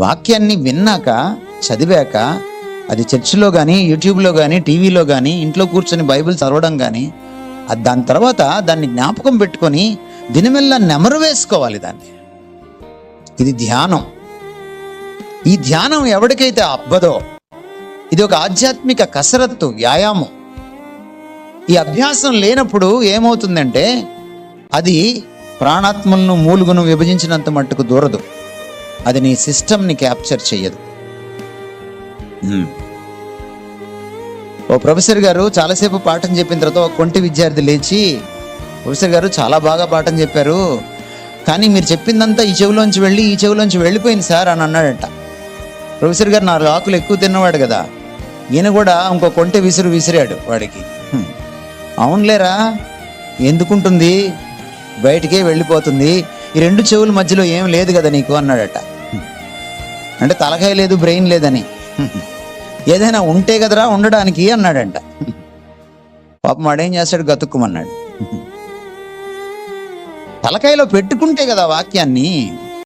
వాక్యాన్ని విన్నాక, చదివాక, అది చర్చిలో కానీ, యూట్యూబ్లో కానీ, టీవీలో కానీ, ఇంట్లో కూర్చొని బైబిల్ చదవడం కానీ, దాని తర్వాత దాన్ని జ్ఞాపకం పెట్టుకొని దినమెల్లా నెమరు వేసుకోవాలి దాన్ని. ఇది ధ్యానం. ఈ ధ్యానం ఎవరికైతే అబ్బదో, ఇది ఒక ఆధ్యాత్మిక కసరత్తు, వ్యాయామం. ఈ అభ్యాసం లేనప్పుడు ఏమవుతుందంటే అది ప్రాణాత్మలను, మూలుగును విభజించినంత మట్టుకు దూరదు. అది నీ సిస్టమ్ని క్యాప్చర్ చెయ్యదు. ఓ ప్రొఫెసర్ గారు చాలాసేపు పాఠం చెప్పిన తర్వాత ఒక కొంటి విద్యార్థి లేచి, ప్రొఫెసర్ గారు చాలా బాగా పాఠం చెప్పారు, కానీ మీరు చెప్పిందంతా ఈ చెవిలోంచి వెళ్ళి ఈ చెవిలోంచి వెళ్ళిపోయింది సార్ అని అన్నాడట. ప్రొఫెసర్ గారు 4 ఆకులు ఎక్కువ తిన్నవాడు కదా, ఈయన కూడా ఇంకో కొంటె విసిరాడు వాడికి. అవునులేరా, ఎందుకుంటుంది, బయటికే వెళ్ళిపోతుంది, ఈ 2 చెవుల మధ్యలో ఏం లేదు కదా నీకు అన్నాడట. అంటే తలకాయ లేదు, బ్రెయిన్ లేదని. ఏదైనా ఉంటే కదరా ఉండడానికి అన్నాడంట. పాపం వాడేం చేస్తాడు, గతుక్కుమన్నాడు. తలకాయలో పెట్టుకుంటే కదా వాక్యాన్ని.